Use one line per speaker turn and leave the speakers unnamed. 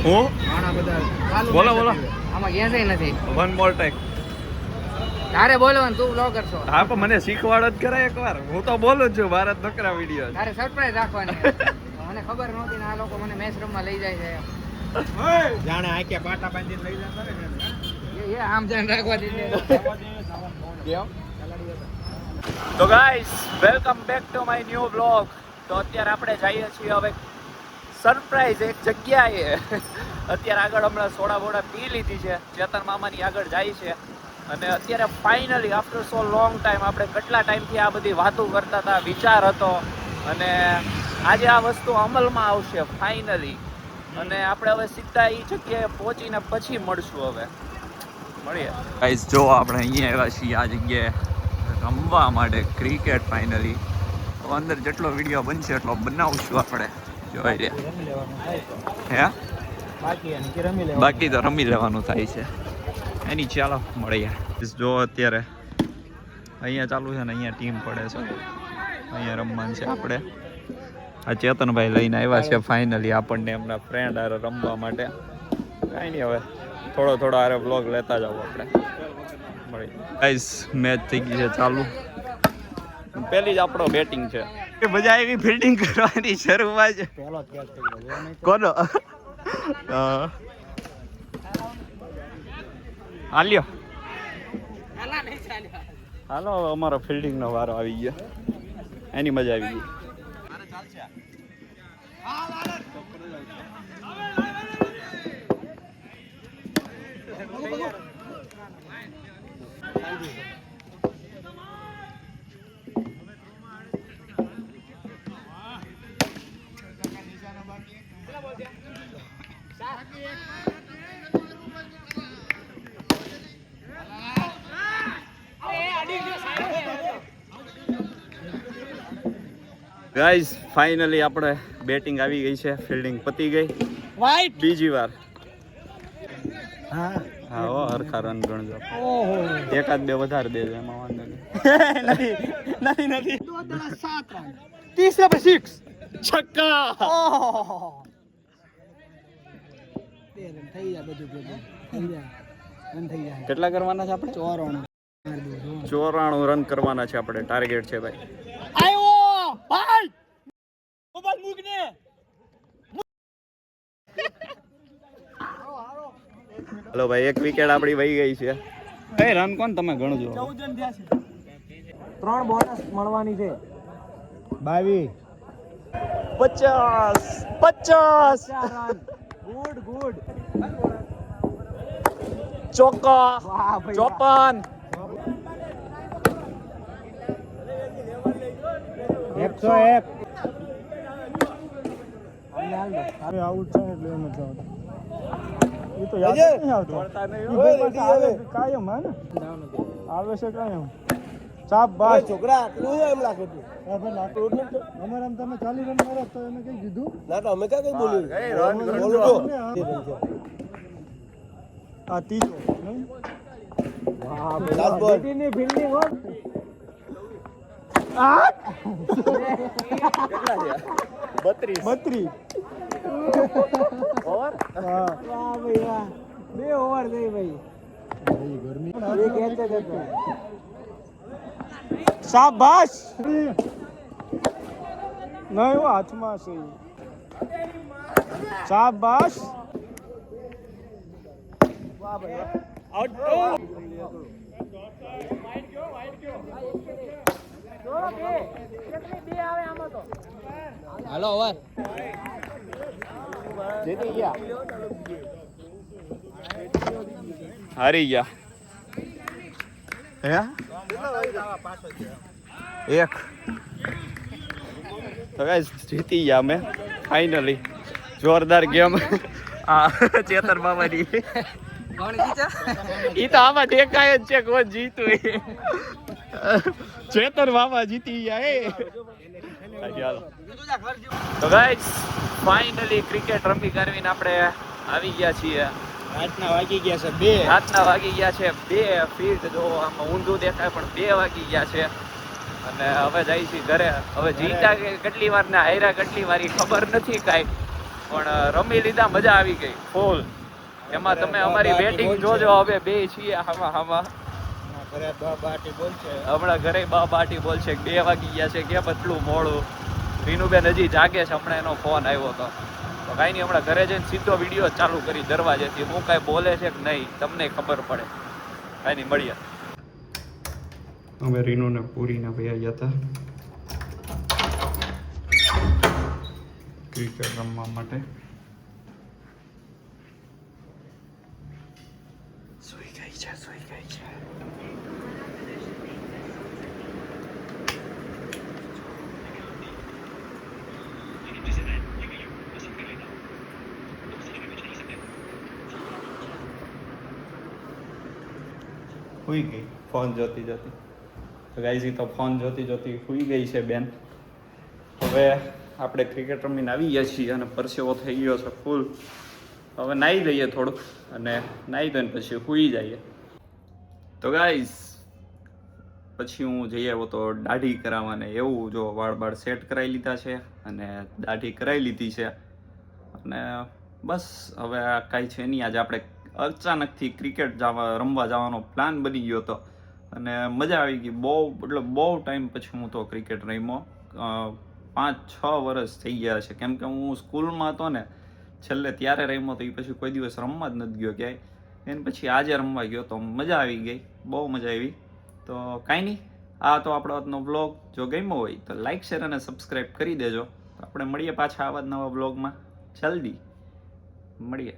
હું બોલો બોલો
આમાં ક્યાં જઈ નથી.
One more time.
તારે બોલવાનું, તું બ્લોગર છો.
હા પણ મને શીખવાડ જ કરાય એકવાર. હું તો બોલું જ છું ભારત નકરા વિડીયો.
તારે સરપ્રાઈઝ રાખવાની. મને ખબર નહોતી ને આ લોકો મને મેચ રમવા લઈ જાય છે.
જાણે આકે પાટા બાંધીને લઈ જતા ને
એ આમ ધ્યાન રાખવા દીધે.
તો guys welcome back to my new blog. તો અત્યારે આપણે જઈએ છીએ હવે સરપ્રાઈઝ એક જગ્યાએ. અત્યારે આગળ હમણાં સોડા બોડા પી લીધી છે, ચેતન મામાની આગળ જાય છે. અને અત્યારે ફાઇનલી આફ્ટર સો લોંગ ટાઈમ, આપણે કેટલા ટાઈમથી આ બધી વાતો કરતા હતા, વિચાર હતો, અને આજે આ વસ્તુ અમલમાં આવશે ફાઇનલી. અને આપણે હવે સીધા એ જગ્યાએ પહોંચીને પછી મળશું. હવે મળીએ ગાઈસ. જો આપણે અહીંયા આવ્યા છીએ આ જગ્યાએ રમવા માટે ક્રિકેટ. ફાઇનલી અંદર જેટલો વિડીયો બનશે એટલો બનાવશું આપણે. જોઈ લે હે, બાકી તો રમી લેવાનું થાય છે એની. ચાલો મળીએ. જો અત્યારે અહીંયા ચાલુ છે ને, અહીંયા ટીમ પડે છે, અહીંયા રમવાનું છે આપણે. આ ચેતનભાઈ લઈને આવ્યા છે ફાઇનલી આપણને એમના ફ્રેન્ડ હારે રમવા માટે. કાંઈ નહીં, હવે થોડો થોડો હારે વ્લોગ લેતા જાવ આપણે. મળી ગાઈસ, મેચ થઈ ગઈ છે ચાલુ. પહેલી જ આપણો બેટિંગ છે. મજા આવી ફિલ્ડિંગ કરવાની શરૂઆત.
પહેલો કેચ થઈ ગયો
કોનો? હાલ્યો હાલો, અમારો ફિલ્ડિંગ નો વારો આવી ગયો. એની મજા આવી ગઈ. ગાઈઝ ફાઇનલી આપણે બેટિંગ આવી ગઈ છે, ફિલ્ડિંગ પતી ગઈ.
વાઈટ
બીજી વાર.
હા
હા હો, હરખા રન ગણજો.
ઓહો,
એકાદ બે વધારે દેજો, એમાં વાંધો નહીં.
નથી 7 રન, 30 पे 6
છક્કા.
ઓહો, બે રન થઈ જાય, બધું થઈ જાય, રન થઈ જાય.
કેટલા કરવાના છે આપણે? 94 રન કરવાના છે આપણે. ટાર્ગેટ છે ભાઈ.
આયો ભાઈ, મોબાઈલ મૂકને.
હલો ભાઈ, એક વિકેટ આપણી વહી ગઈ છે. એ રન કોણ તમે ગણજો.
14 રન થયા છે. 3 બોનસ મળવાની છે. 22
50
રન. Good good.
ચોક્કા.
વાહ ભાઈ,
54
101. અરે આઉટ છે એટલે એમ જ આવતો. એ તો યાદ નહીં આવતો. આવે કાયમ હા ને, આવે છે કાયમ. શાબાશ છોકરા, આટલું એમ લાગે તું. હા ભાઈ, લાગતું એટલે અમારે આમ તમે 40 રન મારો તો એને કઈ કીધું ના, તો અમે ક્યાં કઈ બોલ્યું. આ ત્રીજો નહીં. વાહ ભાઈ, બેટીની ફિલ્ડિંગ હો. આ 32 ઓવર. વાહ ભાઈ વાહ, 2 ઓવર ગઈ ભાઈ. ગરમી એક કેચ જ હતો. શાબાશ. નહીં હો, હાથમાં છે. શાબાશ. વાહ ભાઈ, આઉટ. હાલો ઓવર. જીતી ગયા,
હારી ગયા. હે એક તો ગાઈસ જીતી ગયા અમે ફાઇનલી. જોરદાર ગેમ. આ ચેતન બાબાની.
કોણ જીત્યા?
ઈ તો આમાં દેખાય જ છે કોણ જીતું. ચેતન બાબા જીતી ગયા. તો ગાઈસ ફાઇનલી ક્રિકેટ રમી કરવીને આપણે આવી ગયા છીએ.
રાતના વાગી ગયા છે 2.
રાતના વાગી ગયા છે 2 ફીટ. જો આમાં ઊંધું દેખાય પણ 2 વાગી ગયા છે. અને હવે જાય છે ઘરે. હવે જીતા કેટલી વાર ને હાર્યા કેટલી વાર ખબર નથી કાંઈ. પણ રમી લીધા, મજા આવી ગઈ ફૂલ. એમાં તમે અમારી બેટિંગ જોજો, હવે બે છીએ હામાં. હમણાં ઘરે બા બાટી બોલશે 2 વાગી ગયા છે, કેમ એટલું મોડું. રીનુબેન હજી જાગે છે, હમણાં એનો ફોન આવ્યો હતો. તો કાંઈ નહીં, હમણાં ઘરે જઈને સીધો વિડીયો ચાલુ કરી દરવાજેથી. હું કાંઈ બોલે છે કે નહીં તમને ખબર પડે. કાંઈ નહીં, મળીએ. અમે રીનુને પૂરીને ભાઈ હતા ક્રિકેટ રમવા માટે. સુઈ ગઈ છે. હુઈ ગઈ ફોન જોતી તો ગાઈઝ તો ફોન જોતી હુઈ ગઈ છે બેન. હવે આપણે ક્રિકેટ રમીને આવી ગયા છીએ અને પરસેવો થઈ ગયો છે ફૂલ. હવે નાહી લઈએ થોડુંક અને નાહી દઈને પછી હુઈ જઈએ. તો ગાઈઝ પછી હું જઈ આવ્યો તો દાઢી કરાવવાને. એવું જો વાળ સેટ કરાવી લીધા છે અને દાઢી કરાવી લીધી છે અને બસ હવે આ કાંઈ છે નહીં. આજે આપણે અચાનકથી ક્રિકેટ રમવા જવાનો પ્લાન બની ગયો હતો અને મજા આવી ગઈ બહુ ટાઈમ પછી હું તો ક્રિકેટ રમ્યો. 5-6 વર્ષ થઈ ગયા છે, કેમ કે હું સ્કૂલમાં હતો ને છેલ્લે ત્યારે રમ્યો તો. એ પછી કોઈ દિવસ રમવા જ નથી ગયો ક્યાંય. એને પછી આજે રમવા ગયો તો મજા આવી ગઈ, બહુ મજા આવી. તો કાંઈ નહીં, આ તો આપણો આજનો વ્લોગ જો ગમ્યો હોય તો લાઈક શેર અને સબસ્ક્રાઈબ કરી દેજો. આપણે મળીએ પાછા આવા જ નવા વ્લોગમાં. જલ્દી મળીએ.